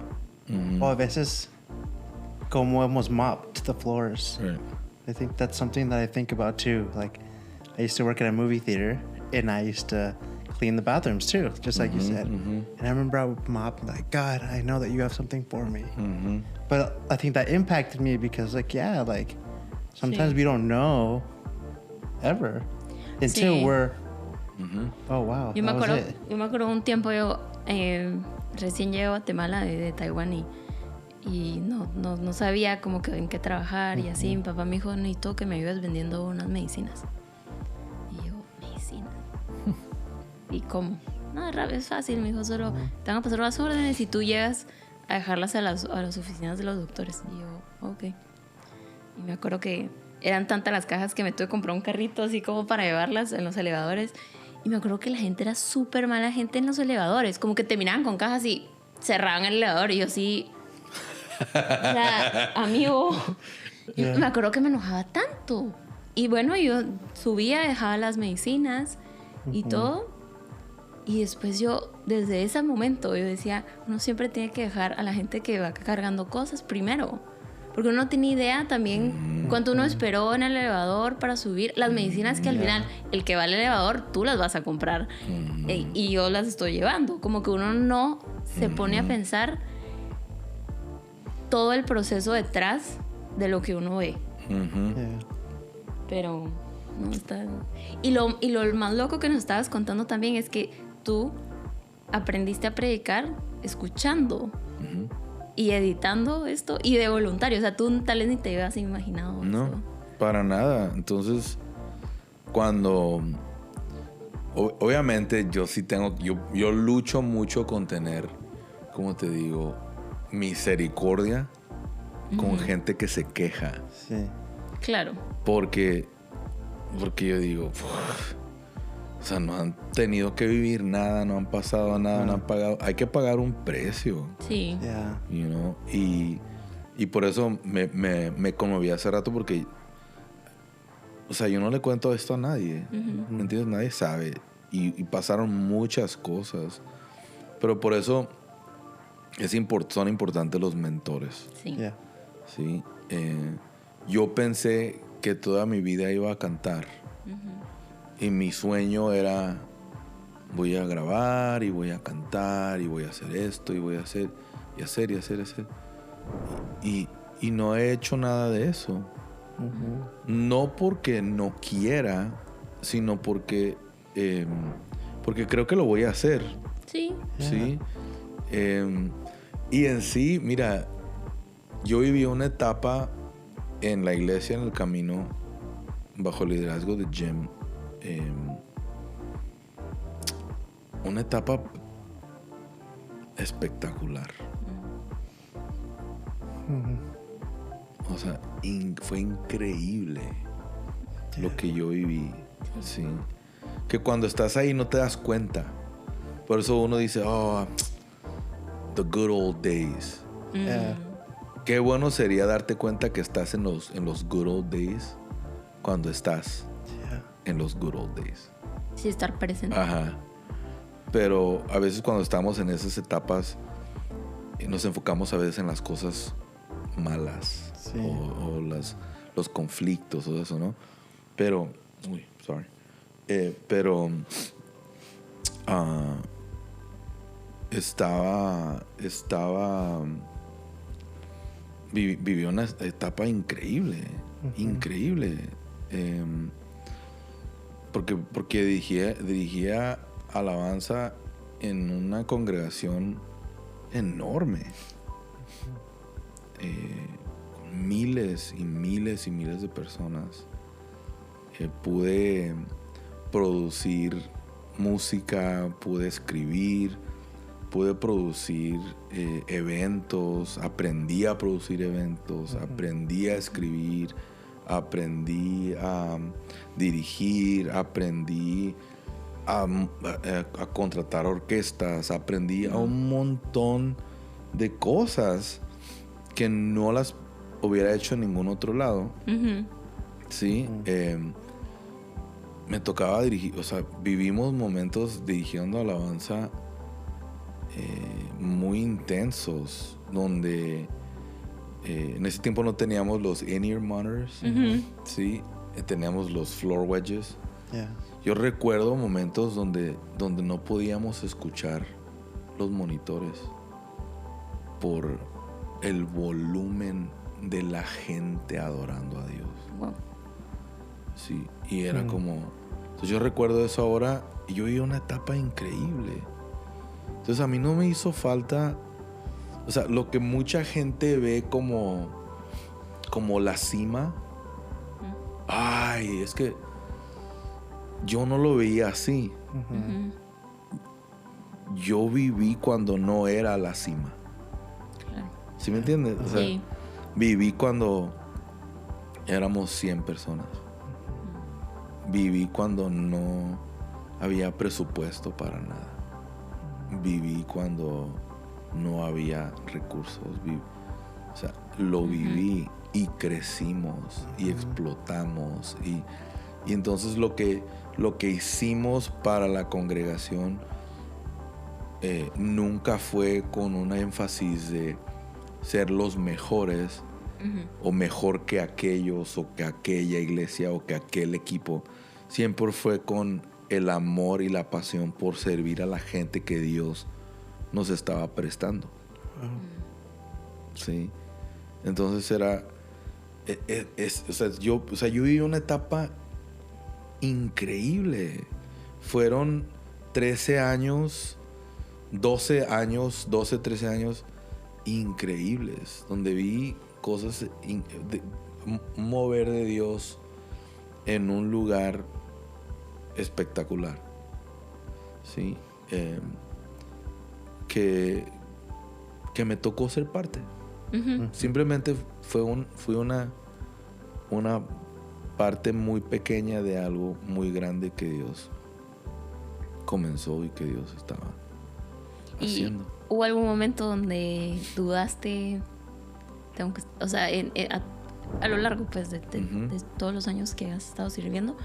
O a veces como hemos mopped the floors. Right. I think that's something that I think about too. Like, I used to work at a movie theater and I used to clean the bathrooms too, just like you said. And I remember I would mop, like, God, I know that you have something for me. But I think that impacted me because, like, sometimes we don't know ever until we're, oh, wow. Yo me acuerdo un tiempo, yo recién llegué a Guatemala de Taiwán y no sabía como que en qué trabajar y así. Mi papá me dijo, necesito que me ayudes vendiendo unas medicinas. Y yo, ¿medicinas? ¿Y cómo? No, es fácil, me dijo, solo te van a pasar las órdenes y tú llegas a dejarlas a las oficinas de los doctores. Y yo, ok. Y me acuerdo que eran tantas las cajas que me tuve que comprar un carrito así como para llevarlas en los elevadores. Y me acuerdo que la gente era súper mala gente en los elevadores. Como que terminaban con cajas y cerraban el elevador. Y yo así, o sea, amigo. Y me acuerdo que me enojaba tanto. Y bueno, yo subía, dejaba las medicinas y todo. Y después yo, desde ese momento, yo decía, uno siempre tiene que dejar a la gente que va cargando cosas primero. Porque uno no tiene idea también cuánto uno esperó en el elevador para subir las medicinas que al final, el que va al elevador, tú las vas a comprar. Y yo las estoy llevando. Como que uno no se pone a pensar todo el proceso detrás de lo que uno ve. Pero no está. Y lo más loco que nos estabas contando también es que tú aprendiste a predicar escuchando y editando esto y de voluntario. O sea, tú tal vez ni te habías imaginado. No, eso. para nada. Entonces, cuando obviamente yo sí tengo, yo lucho mucho con tener, ¿cómo te digo? Misericordia con gente que se queja. Sí. Claro. Porque yo digo, o sea, no han tenido que vivir nada, no han pasado nada, no han pagado. Hay que pagar un precio. Sí. Yeah. You know? Y por eso me conmoví hace rato porque, o sea, yo no le cuento esto a nadie. ¿Me entiendes? Nadie sabe. Y pasaron muchas cosas. Pero por eso son importantes los mentores. Sí. Yeah. ¿Sí? Yo pensé que toda mi vida iba a cantar. Y mi sueño era, voy a grabar y voy a cantar y voy a hacer esto y voy a hacer y hacer y hacer y hacer. Y no he hecho nada de eso. No porque no quiera, sino porque creo que lo voy a hacer. Sí. ¿Sí? Y en sí, mira, yo viví una etapa en la iglesia, en el camino, bajo el liderazgo de Jim. Una etapa espectacular. O sea, fue increíble lo que yo viví. Sí. Que cuando estás ahí no te das cuenta. Por eso uno dice, oh, the good old days. Yeah. Qué bueno sería darte cuenta que estás en los good old days cuando estás Yeah. en los good old days. Sí, estar presente. Ajá. Pero a veces cuando estamos en esas etapas nos enfocamos a veces en las cosas malas. Sí. O los conflictos o eso, ¿no? Pero, sorry. Vivió una etapa increíble, increíble. Porque dirigía alabanza en una congregación enorme. Con miles y miles y miles de personas. Pude producir música, pude escribir, pude producir eventos, aprendí a producir eventos, aprendí a escribir, aprendí a dirigir, aprendí a contratar orquestas, aprendí a un montón de cosas que no las hubiera hecho en ningún otro lado. Sí, me tocaba dirigir, o sea, vivimos momentos dirigiendo alabanza muy intensos, donde en ese tiempo no teníamos los in-ear monitors, sí, teníamos los floor wedges. Yeah. Yo recuerdo momentos donde no podíamos escuchar los monitores por el volumen de la gente adorando a Dios. Wow. Sí, y era como... Entonces yo recuerdo eso ahora y yo viví una etapa increíble. Entonces a mí no me hizo falta... O sea, lo que mucha gente ve como la cima... Ay, es que yo no lo veía así. Yo viví cuando no era la cima. Claro. ¿Sí me entiendes? O sea, Sí. viví cuando éramos 100 personas. Viví cuando no había presupuesto para nada. Viví cuando no había recursos. O sea, lo viví y crecimos y explotamos. Y entonces lo que hicimos para la congregación nunca fue con un énfasis de ser los mejores o mejor que aquellos o que aquella iglesia o que aquel equipo. Siempre fue con el amor y la pasión por servir a la gente que Dios nos estaba prestando. Sí. Entonces era yo viví una etapa increíble. Fueron 13 años, 13 años increíbles, donde vi cosas, un mover de Dios en un lugar espectacular. Sí. Que me tocó ser parte. Simplemente fui una parte muy pequeña de algo muy grande que Dios comenzó y que Dios estaba haciendo. ¿Hubo algún momento donde dudaste? O sea, a lo largo pues de todos los años que has estado sirviendo,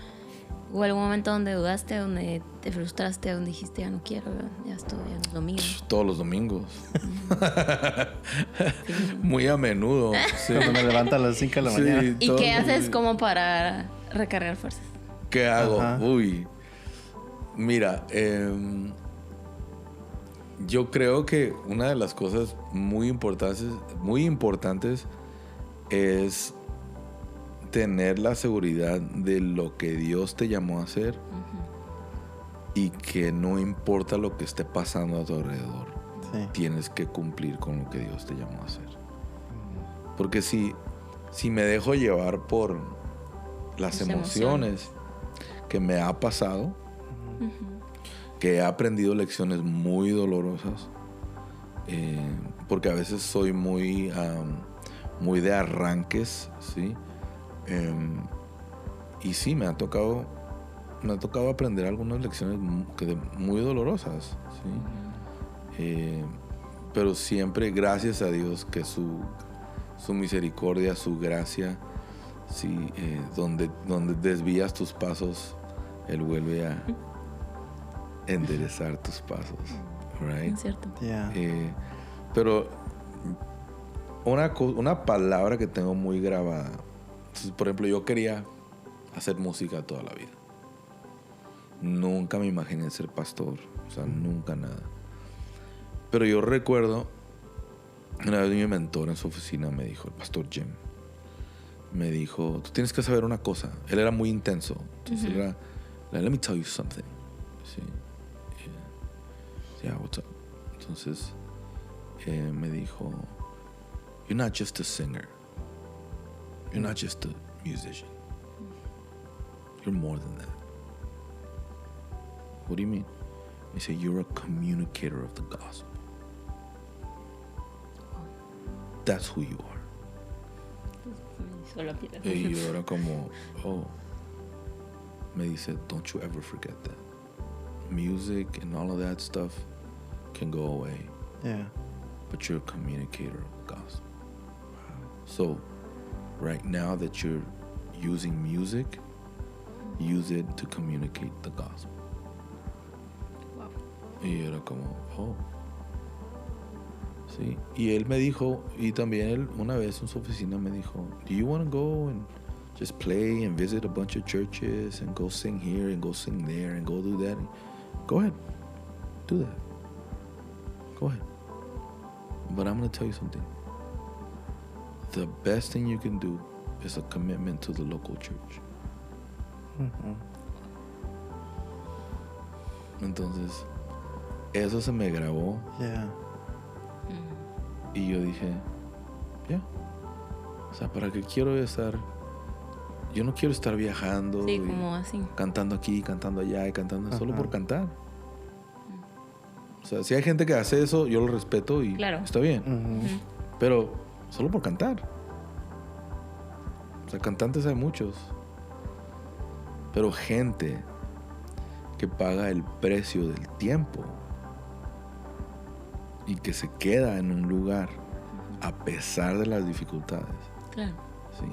¿hubo algún momento donde dudaste, donde te frustraste, donde dijiste ya no quiero, ya esto ya no es lo mío? Todos los domingos. Muy a menudo. Sí. Cuando me levanto a las 5 de la mañana. ¿Y qué haces como para recargar fuerzas? ¿Qué hago? Ajá. Uy. Mira, yo creo que una de las cosas muy importantes es tener la seguridad de lo que Dios te llamó a hacer y que no importa lo que esté pasando a tu alrededor, tienes que cumplir con lo que Dios te llamó a hacer. Porque si me dejo llevar por las emociones que me ha pasado, que he aprendido lecciones muy dolorosas, porque a veces soy muy de arranques, ¿sí? Y sí, me ha tocado aprender algunas lecciones muy dolorosas, ¿sí? ¿sí? Pero siempre, gracias a Dios, que su misericordia, su gracia, ¿sí? Donde desvías tus pasos, Él vuelve a enderezar tus pasos. Right? Es cierto. Yeah. Pero una palabra que tengo muy grabada. Entonces, por ejemplo, yo quería hacer música toda la vida. Nunca me imaginé ser pastor. O sea, nunca nada. Pero yo recuerdo, una vez mi mentor en su oficina me dijo, el pastor Jim, me dijo, tú tienes que saber una cosa. Él era muy intenso. Entonces él era, let me tell you something. Sí. Yeah, what's up? Entonces me dijo, you're not just a singer. You're not just a musician. You're more than that. What do you mean? He said, you're a communicator of the gospel. That's who you are. Y yo era como, oh. Me dice, don't you ever forget that. Music and all of that stuff can go away. Yeah. But you're a communicator of the gospel. So, right now that you're using music, use it to communicate the gospel. Wow. Y era como, oh. Sí. Y él me dijo, y también él una vez en su oficina me dijo, do you want to go and just play and visit a bunch of churches and go sing here and go sing there and go do that? Go ahead. Do that. Go ahead. But I'm going to tell you something. The best thing you can do is a commitment to the local church. Entonces, eso se me grabó. Yeah. Y yo dije, ya. O sea, ¿para qué quiero estar? Yo no quiero estar viajando. Sí, y como así. cantando aquí, cantando allá y cantando solo por cantar. O sea, si hay gente que hace eso, yo lo respeto y Claro. está bien. Pero solo por cantar. O sea, cantantes hay muchos. Pero gente que paga el precio del tiempo y que se queda en un lugar a pesar de las dificultades. Claro. ¿Sí?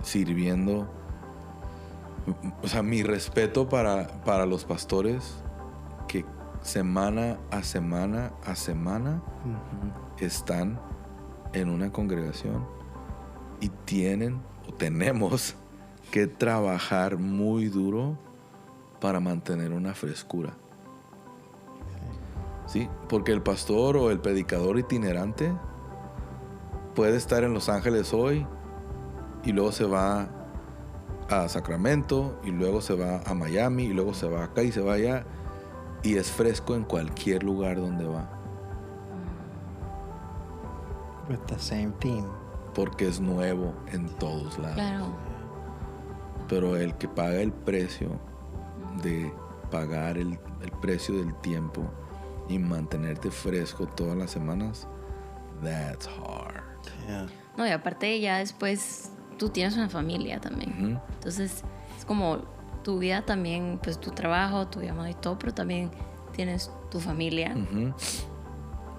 Sirviendo. O sea, mi respeto para los pastores que semana a semana están en una congregación y tenemos que trabajar muy duro para mantener una frescura. ¿Sí? Porque el pastor o el predicador itinerante puede estar en Los Ángeles hoy y luego se va a Sacramento y luego se va a Miami y luego se va acá y se va allá y es fresco en cualquier lugar donde va. With the same theme. Porque es nuevo en todos lados. Claro. Pero el que paga el precio de pagar el precio del tiempo y mantenerte fresco todas las semanas, that's hard. Yeah. No, y aparte ya después tú tienes una familia también. Entonces es como tu vida también, pues tu trabajo, tu llamado y todo, pero también tienes tu familia.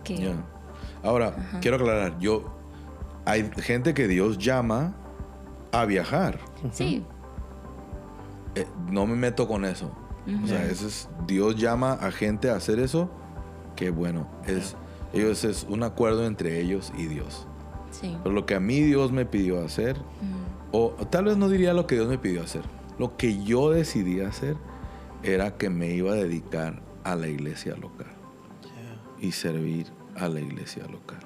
Que Yeah. Ahora, quiero aclarar, hay gente que Dios llama a viajar. sí, No me meto con eso. O sea, Dios llama a gente a hacer eso, que bueno, ellos es un acuerdo entre ellos y Dios. sí. Pero lo que a mí Dios me pidió hacer, o tal vez no diría lo que Dios me pidió hacer, lo que yo decidí hacer era que me iba a dedicar a la iglesia local y servir a la iglesia local.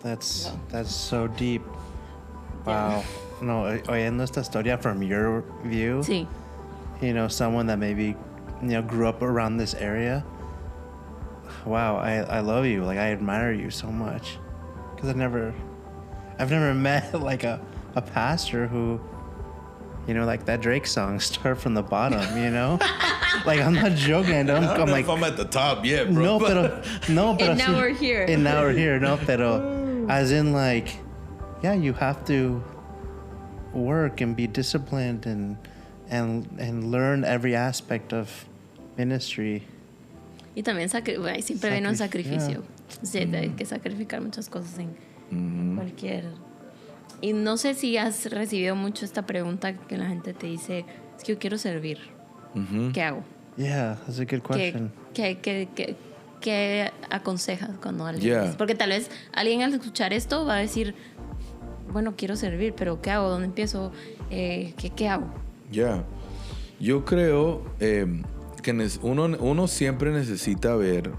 That's so deep. Wow. No, oyendo esta historia from your view, Sí. you know, someone that maybe, grew up around this area. Wow, I love you. Like, I admire you so much. Because I've never met like a pastor who, like that Drake song, start from the bottom, Like, I'm not joking. I'm like, I'm at the top yet, bro. no, pero And now we're here. And now we're here, no, pero as in like, yeah, you have to work and be disciplined and learn every aspect of ministry. Y también siempre viene un sacrificio. Sí, hay que sacrificar muchas cosas en cualquier... Y no sé si has recibido mucho esta pregunta que la gente te dice, es que yo quiero servir. ¿Qué hago? Yeah, that's a good question. ¿Qué aconsejas cuando alguien dice? Porque tal vez alguien al escuchar esto va a decir, bueno, quiero servir, pero ¿qué hago? ¿Dónde empiezo? ¿Qué hago? Yo creo que uno siempre necesita ver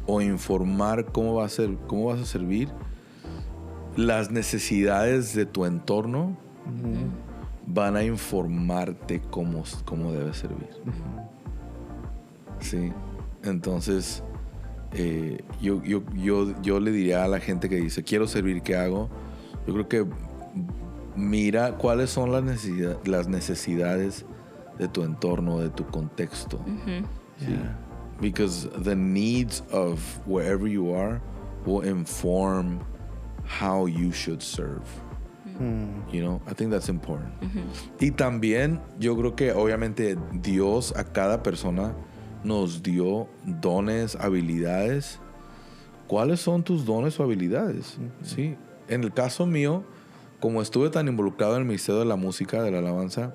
o informar cómo vas a servir. Las necesidades de tu entorno van a informarte cómo debes servir. Sí. Entonces, yo le diría a la gente que dice, quiero servir, ¿qué hago? Yo creo que mira cuáles son las necesidades de tu entorno, de tu contexto. ¿Sí? Because the needs of wherever you are will inform how you should serve. You know, I think that's important. Y también yo creo que obviamente Dios a cada persona nos dio dones, habilidades. ¿Cuáles son tus dones o habilidades? Sí. En el caso mío, como estuve tan involucrado en el ministerio de la música, de la alabanza,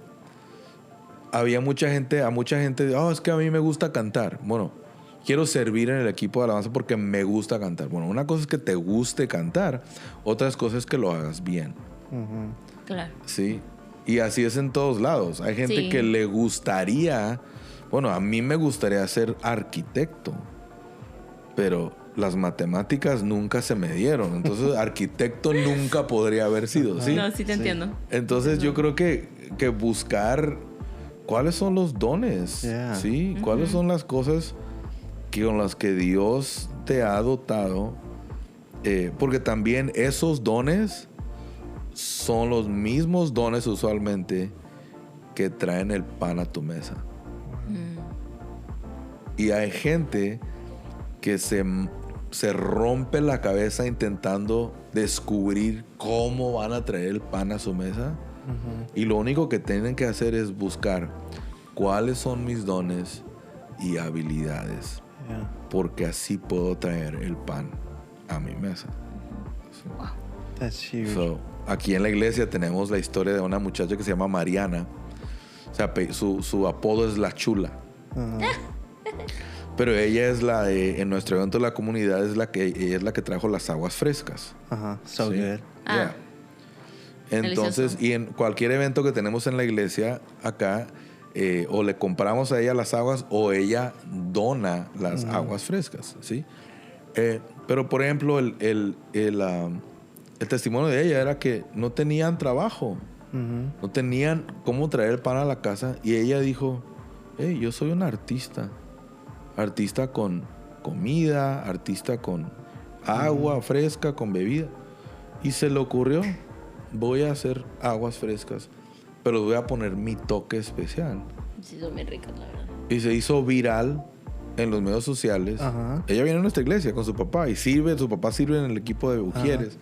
había mucha gente, es que a mí me gusta cantar. Bueno, quiero servir en el equipo de alabanza porque me gusta cantar. Bueno, una cosa es que te guste cantar, otras cosas es que lo hagas bien. Claro. Sí. Y así es en todos lados. Hay gente que le gustaría, bueno, a mí me gustaría ser arquitecto, pero las matemáticas nunca se me dieron. Entonces, arquitecto nunca podría haber sido, ¿sí? No, sí te entiendo. Entonces, yo creo que buscar cuáles son los dones, ¿sí? Cuáles son las cosas con las que Dios te ha dotado. Porque también esos dones son los mismos dones usualmente que traen el pan a tu mesa. Y hay gente que se rompe la cabeza intentando descubrir cómo van a traer el pan a su mesa. Y lo único que tienen que hacer es buscar cuáles son mis dones y habilidades. Porque así puedo traer el pan a mi mesa. Wow. That's huge. So, aquí en la iglesia tenemos la historia de una muchacha que se llama Mariana. O sea, su apodo es La Chula. Pero ella es en nuestro evento de la comunidad ella es la que trajo las aguas frescas. So ¿sí? good. Entonces, delicioso. y en cualquier evento que tenemos en la iglesia acá, o le compramos a ella las aguas o ella dona las aguas frescas, ¿sí? Pero, por ejemplo, el testimonio de ella era que no tenían trabajo. No tenían cómo traer el pan a la casa. Y ella dijo, hey, yo soy una artista. Artista con comida, artista con agua fresca, con bebida. Y se le ocurrió, voy a hacer aguas frescas, pero voy a poner mi toque especial. Sí, son muy ricas, la verdad. Y se hizo viral en los medios sociales. Ella viene a nuestra iglesia con su papá y su papá sirve en el equipo de Ujieres.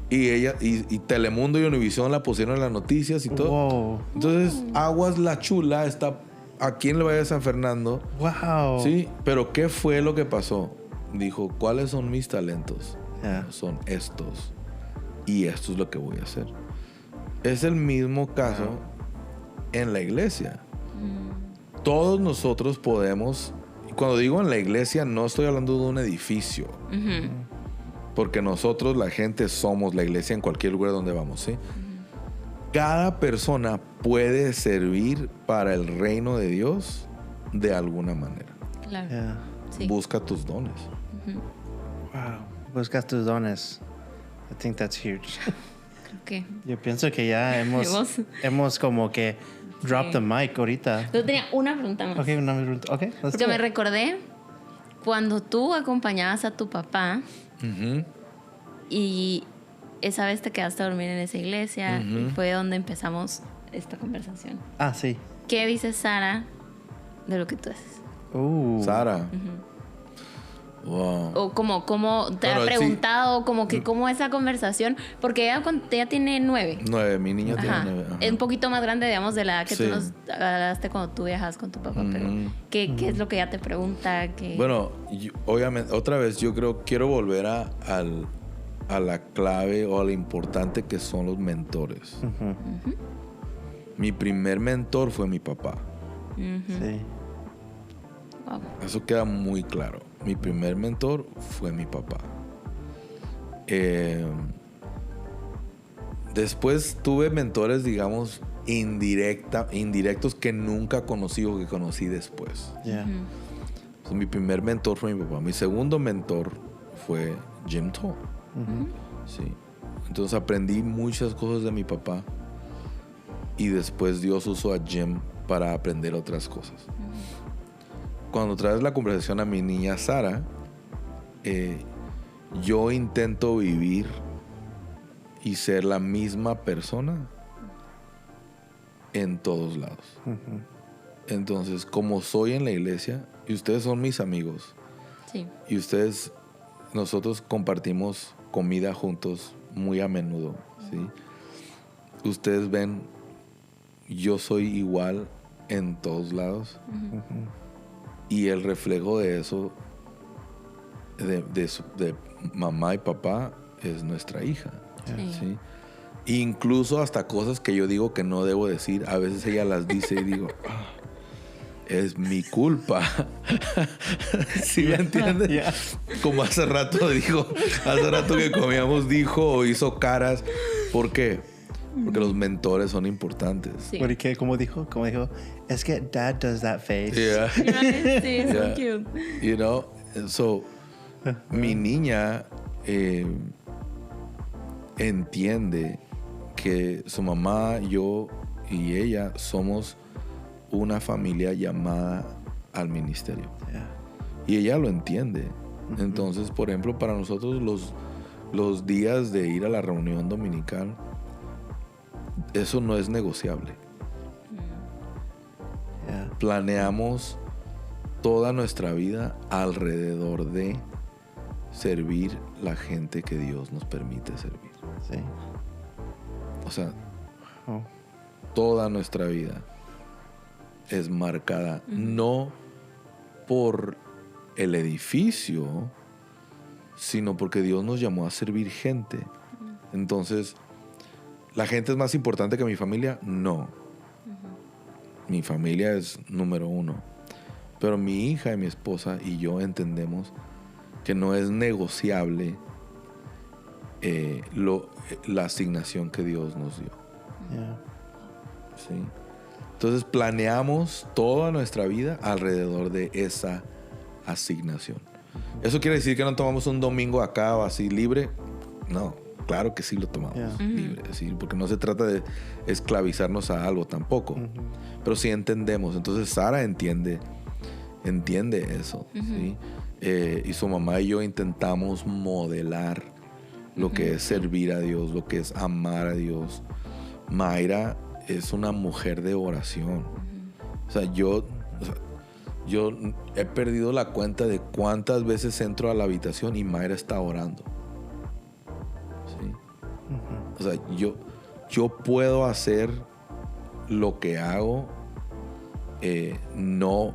Y ella y Telemundo y Univisión la pusieron en las noticias y todo. Wow. Entonces, Aguas La Chula está aquí en el Valle de San Fernando. Wow. Sí, pero ¿qué fue lo que pasó? Dijo, ¿cuáles son mis talentos? Son estos. Y esto es lo que voy a hacer. Es el mismo caso en la iglesia. Todos nosotros podemos, y cuando digo en la iglesia, no estoy hablando de un edificio. Porque nosotros, la gente, somos la iglesia en cualquier lugar donde vamos, ¿sí? Cada persona puede servir para el reino de Dios de alguna manera. Claro. Sí. Busca tus dones. Wow. Buscas tus dones. I think that's huge. Creo que... Yo pienso que ya hemos como que dropped the mic ahorita. Yo tenía una pregunta más. Okay, Porque me recordé cuando tú acompañabas a tu papá y esa vez te quedaste a dormir en esa iglesia y fue donde empezamos esta conversación. Sí. ¿Qué dice Sara de lo que tú haces? Sara. Wow. O cómo te Bueno, ha sí. preguntado, como que cómo esa conversación, porque ella tiene 9. 9, mi niña tiene Ajá. 9. Es un poquito más grande, digamos, de la edad que Sí. tú nos hablaste cuando tú viajas con tu papá, pero ¿qué es lo que ella te pregunta? Bueno, obviamente, otra vez yo quiero volver a la clave o a lo importante que son los mentores. Mi primer mentor fue mi papá. Sí. Wow. Eso queda muy claro. Mi primer mentor fue mi papá. Después tuve mentores, digamos, indirectos que nunca conocí o que conocí después. Yeah. Entonces, mi primer mentor fue mi papá. Mi segundo mentor fue Jim Toll. Sí. Entonces aprendí muchas cosas de mi papá y después Dios usó a Jim para aprender otras cosas. Cuando traes la conversación a mi niña Sara, yo intento vivir y ser la misma persona en todos lados. Entonces, como soy en la iglesia, y ustedes son mis amigos, Sí. y nosotros compartimos comida juntos muy a menudo, ¿sí? Ustedes ven, yo soy igual en todos lados. Y el reflejo de eso, de mamá y papá, es nuestra hija. Sí. ¿Sí? Incluso hasta cosas que yo digo que no debo decir, a veces ella las dice y digo, "Ah, es mi culpa". ¿Sí me entiendes? Yeah. Como hace rato que comíamos, dijo o hizo caras. ¿Por qué? Porque los mentores son importantes. Sí. Porque, como dijo, es que dad does that face. Yeah. Right? Sí, so Yeah. cute. You know, so mi niña entiende que su mamá, yo y ella somos una familia llamada al ministerio. Yeah. Y ella lo entiende. Entonces, por ejemplo, para nosotros los días de ir a la reunión dominical, eso no es negociable. Yeah. Planeamos toda nuestra vida alrededor de servir la gente que Dios nos permite servir. Sí. O sea, Oh. toda nuestra vida es marcada no por el edificio, sino porque Dios nos llamó a servir gente. Entonces, ¿la gente es más importante que mi familia? No. Mi familia es número 1. Pero mi hija y mi esposa y yo entendemos que no es negociable la asignación que Dios nos dio. Yeah. ¿Sí? Entonces planeamos toda nuestra vida alrededor de esa asignación. ¿Eso quiere decir que no tomamos un domingo acá o así libre? No, claro que sí lo tomamos Yeah. libre, ¿sí? Porque no se trata de esclavizarnos a algo tampoco, pero sí entendemos. Entonces Sara entiende eso, ¿sí? Y su mamá y yo intentamos modelar lo que es servir a Dios, lo que es amar a Dios. Mayra es una mujer de oración. O sea, yo he perdido la cuenta de cuántas veces entro a la habitación y Mayra está orando. ¿Sí? O sea, yo puedo hacer lo que hago, no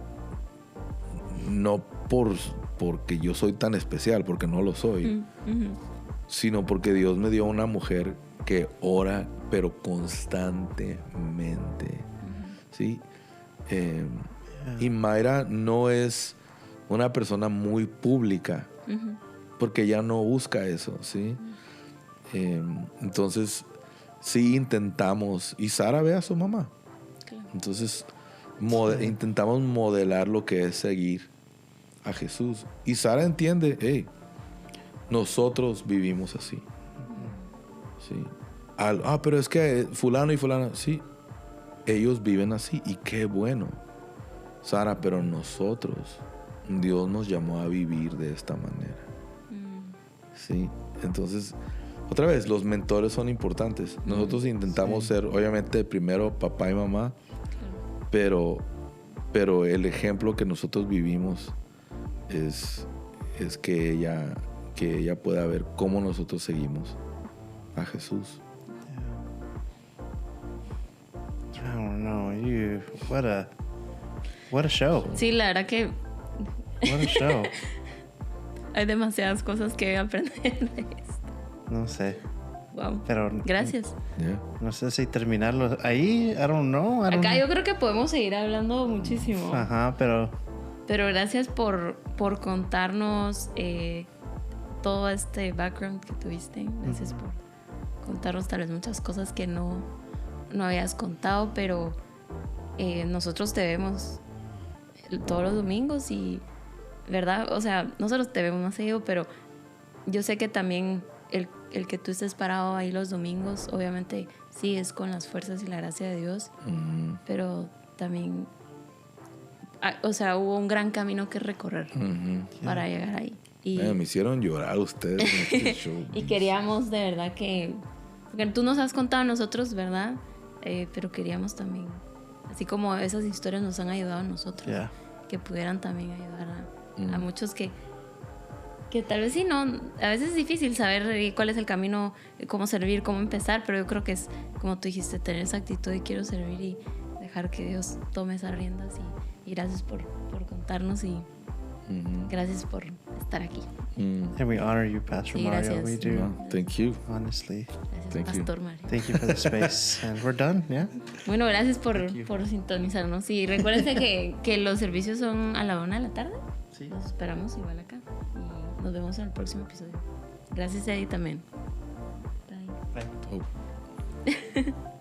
porque yo soy tan especial, porque no lo soy, sino porque Dios me dio una mujer que ora, pero constantemente. ¿Sí? Y Mayra no es una persona muy pública, porque ella no busca eso, ¿sí? Entonces, sí intentamos, y Sara ve a su mamá. Claro. Entonces, intentamos modelar lo que es seguir a Jesús. Y Sara entiende, hey, nosotros vivimos así. Sí. Pero es que fulano y fulana, sí, ellos viven así y qué bueno. Sara, pero nosotros, Dios nos llamó a vivir de esta manera. Sí. Entonces, otra vez, los mentores son importantes. Nosotros intentamos ser, obviamente, primero papá y mamá, pero el ejemplo que nosotros vivimos es es que ella pueda ver cómo nosotros seguimos a Jesús. I don't know. What a show. Sí, la verdad que What a show. hay demasiadas cosas que aprender de esto. No sé. Wow. Pero Gracias. Yeah. no sé si terminarlo ahí. I don't know. Acá yo creo que podemos seguir hablando muchísimo. Ajá, pero Pero gracias por contarnos todo este background que tuviste. Gracias por contarnos tal vez muchas cosas que no habías contado, pero nosotros te vemos todos los domingos y, ¿verdad? O sea, nosotros te vemos más seguido, pero yo sé que también el que tú estés parado ahí los domingos, obviamente sí es con las fuerzas y la gracia de Dios, pero también, o sea, hubo un gran camino que recorrer para llegar ahí. Y, Me hicieron llorar ustedes en este show. y queríamos de verdad porque tú nos has contado a nosotros, ¿verdad? Pero queríamos también, así como esas historias nos han ayudado a nosotros, Yeah. que pudieran también ayudar a muchos que tal vez sí, no, a veces es difícil saber cuál es el camino, cómo servir, cómo empezar, pero yo creo que es, como tú dijiste, tener esa actitud de quiero servir y dejar que Dios tome esas riendas y gracias por contarnos y gracias por estar aquí. and we honor you, Pastor Sí, Mario. gracias. We do, No, thank you. honestly. Gracias, Thank you. Pastor Mario. Thank you for the space. And we're done, yeah? Bueno, gracias Thank you. por sintonizarnos. Y recuérdense que los servicios son a la 1 de la tarde. Sí. Los esperamos igual acá. Y nos vemos en el próximo episodio. Gracias a ti también. Bye. Bye. Oh.